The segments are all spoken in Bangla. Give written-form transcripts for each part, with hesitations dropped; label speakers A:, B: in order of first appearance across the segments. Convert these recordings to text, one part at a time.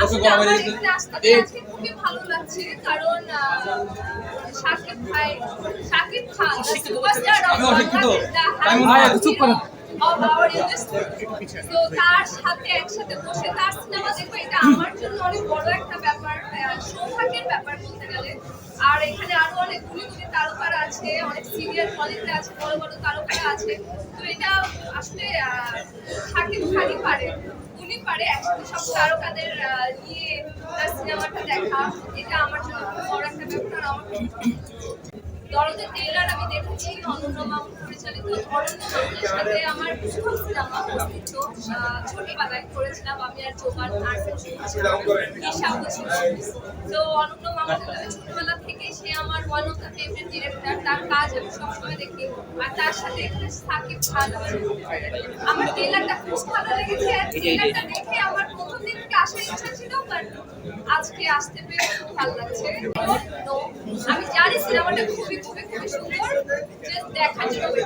A: আসলে আমার এখানে আসতে আজকে খুবই ভালো লাগছে কারণ শাকিব খান সুপারস্টার অফ তো তার সাথে একসাথে বসে তার সিনেমা দেখবো এটা আমার জন্য অনেক বড় একটা ব্যাপার, সৌভাগ্যের ব্যাপার বলতে গেলে। আর এখানে আরো অনেক গুলি তারকারা আছে, অনেক সিনিয়র কলেজে আছে, বড় বড় তারকারা আছে। তো এটা আসলে শাকিব খানই পারে, উনি পারে একসাথে সব তারকাদের নিয়ে তার সিনেমাটা দেখা। এটা আমার জন্য খুব বড় একটা ব্যাপার। আর আমার দরদের ট্রেলার আমি দেখেছি, অনন্য মামুন পরিচালিত অনন্য মামুনের সাথে আমার প্রথম সিনেমা অস্তিত্ব ছোটবেলায় করেছিলাম আমি আর জোগান তো অনন্য মামুনের ছোটবেলা থেকে সে আমার one of the favourite director, তার কাজ আমি সবসময় দেখি। আর তার সাথে এখানে সাকিব খান আমার ট্রেলারটা খুব ভালো লেগেছে। আর ট্রেলারটা দেখে আমার প্রথম দিন থেকে আসার ইচ্ছা ছিল, বাট আজকে আসতে পেরে খুব ভালো লাগছে। আমি জানি সিনেমাটা খুবই খুবই খুবই সুন্দর, জাস্ট দেখার জন্য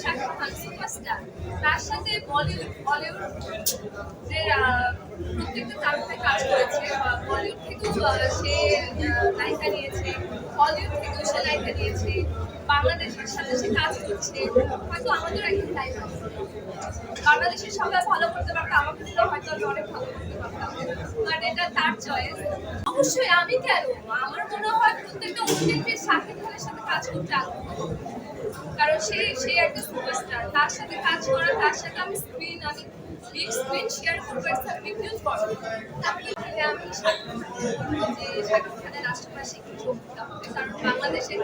A: শাকিব খান সুপারস্টার, তার সাথে বলিউড যে প্রত্যেকটা তারকায় কাজ করেছে। বলিউড থেকেও সে নায়িকা নিয়েছে, হলিউড থেকেও সে নায়িকা নিয়েছে, বাংলাদেশের সাথে সে কাজ করছে। হয়তো আমাদের একটা টাইম আছে, বাংলাদেশের সবাই ভালো করতে পারতো, আমাকে দিলেও হয়তো আমি অনেক ভালো করতে পারতাম, বাট এটা তার চয়েস। অবশ্যই আমি কেন, আমার মনে হয় প্রত্যেকটা অভিনেত্রী শাকিব খানের সাথে কাজ করতে আগ্রহ, কারণ সে একটা সুপারস্টার, তার সাথে কাজ করা, তার সাথে আমি বিগ স্ক্রিন শেয়ার করবো, একটা বিগ নিউজ করবো। তারপরে আমি শাকিব খানের রাষ্ট্রবাসী কারণ বাংলাদেশে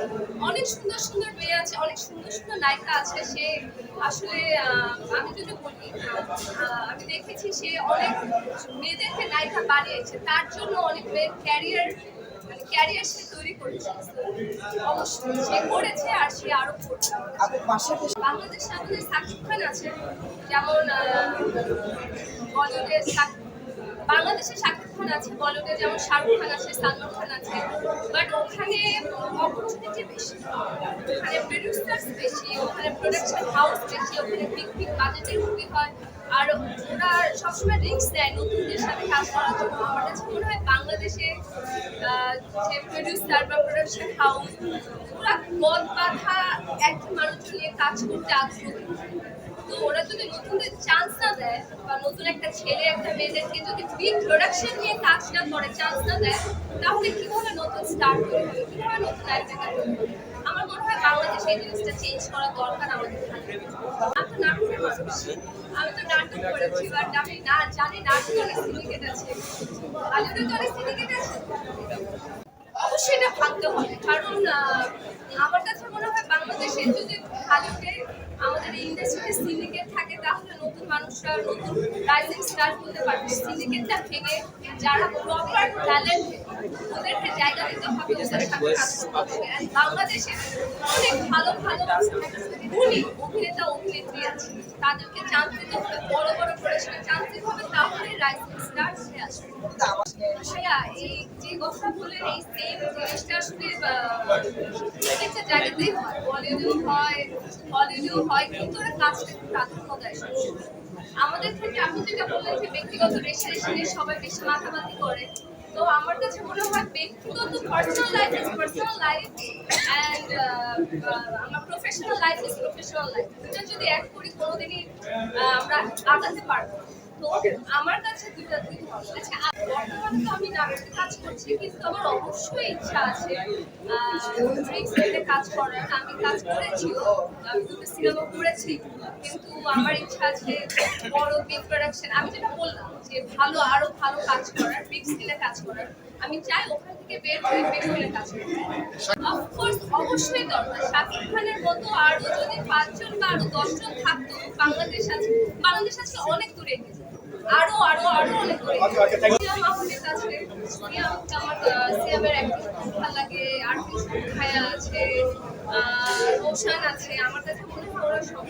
A: অনেক সুন্দর সুন্দর মেয়ে আছে, অনেক সুন্দর সুন্দর নায়িকা আছে। সে আসলে আমি যদি বলি, আমি দেখেছি সে অনেক মেয়েদেরকে নায়িকা বানিয়েছে, তার জন্য অনেক মেয়ের ক্যারিয়ার সে তৈরি করেছে। অবশ্যই সে করেছে আর সে আরো করছে। বাংলাদেশে আমাদের শাকিব খান আছে, যেমন বলিউডের বাংলাদেশে শাকিব খান আছে, বলিউডে যেমন শাহরুখ খান আছে, সালমান খান আছে, বাট ওখানে অপরচুনিটি বেশি, ওখানে প্রডিউসার্স বেশি, ওখানে প্রোডাকশন হাউস বেশি, ওখানে বিগ বিগ বাজেটের মুভি হয়। আর ওরা সবসময় রিস্ক দেয় নতুনদের সাথে কাজ করার জন্য। আমার কাছে মনে হয় বাংলাদেশে যে প্রডিউসার বা প্রোডাকশন হাউস, ওরা গদ বাঁধা একই মানুষজন নিয়ে কাজ করতে আগ্রহী। তো ওরা যদি নতুনদের চান্স না দেয়, বা নতুন একটা ছেলে একটা মেয়েদেরকে যদি বিগ প্রোডাকশন নিয়ে কাজ না করে, চান্স না দেয়, তাহলে কিভাবে নতুন স্টার্ট তৈরি হবে, কিভাবে নতুন আইডিয়া তৈরি হবে? আমার মনে হয় বাংলাদেশে এই জিনিসটা চেঞ্জ করা দরকার আমাদের। আমি তো নাটকের মানুষ, আমি তো নাটক করেছি, বাট আমি জানি নাটক অনেক সিন্ডিকেট আছে, বলিউডে তো অনেক সিন্ডিকেট আছে। অবশ্যই এটা ভাবতে হবে, কারণ আমার কাছে মনে হয় বাংলাদেশে যদি হলিউডে আমাদের ইন্ডাস্ট্রিতে সিন্ডিকেট থাকে, তাহলে নতুন মানুষরা নতুন রাইজিং স্টার হতে পারবে। সিন্ডিকেটটা থেকে যারা প্রপার ট্যালেন্ট, ওদেরকে জায়গা দিতে হবে, ওদের সাথে কাজ করতে হবে। বাংলাদেশে অনেক ভালো ভালো গুণী অভিনেতা অভিনেত্রী আছে, তাদেরকে চান্স দিতে হবে, বড় বড় প্রোডাকশনে চান্স দিতে হবে, তাহলে রাইজিং স্টার হয়ে আসবে। ভাইয়া এই যে কথা বলে এই সেম জিনিসটা আসলে প্রত্যেকটা জায়গাতেই হয়, বলিউডেও হয়, হলিউডেও হয়, কিন্তু ওরা কাজটা একটু প্রাধান্য দেয় সবসময়। আমাদের ক্ষেত্রে আপনি যেটা বললেন যে ব্যক্তিগত রেশারেশি নিয়ে সবাই বেশি মাথামাতি করে, তো আমার কাছে মনে হয় ব্যক্তিগত personal life is personal life, and আমার professional life is professional life. দুটো যদি এক করি কোনোদিনই আমরা আগাতে পারবো। তো আমার কাছে দুইটা দিক হবে। আচ্ছা, বর্তমানে তো আমি নাটকে কাজ করছি, কিন্তু আমার অবশ্যই ইচ্ছা আছে কাজ করার। আমি কাজ করেছিও, আমি দুটো সিনেমা করেছি, কিন্তু আমার ইচ্ছা আছে বড় বিগ প্রোডাকশন, আমি যেটা বললাম যে আরো ভালো কাজ করার, বিগ স্কেলে কাজ করার। আমি চাই ওখান থেকে বের হয়ে কাজ করতে। অফকোর্স অবশ্যই দরকার। শাকিব খানের মতো আরো যদি 5 জন বা আরো 10 জন থাকতো, বাংলাদেশ আজকে অনেক দূরে এগিয়ে যেত, আরো অনেক দূরে। সিয়াম আহমেদ আছে, সিয়ামের অ্যাক্টিং খুব ভালো লাগে, আর্টিস্ট ভাইয়া আছে, রোশান আছে, আমার কাছে মনে হয় ওরা সব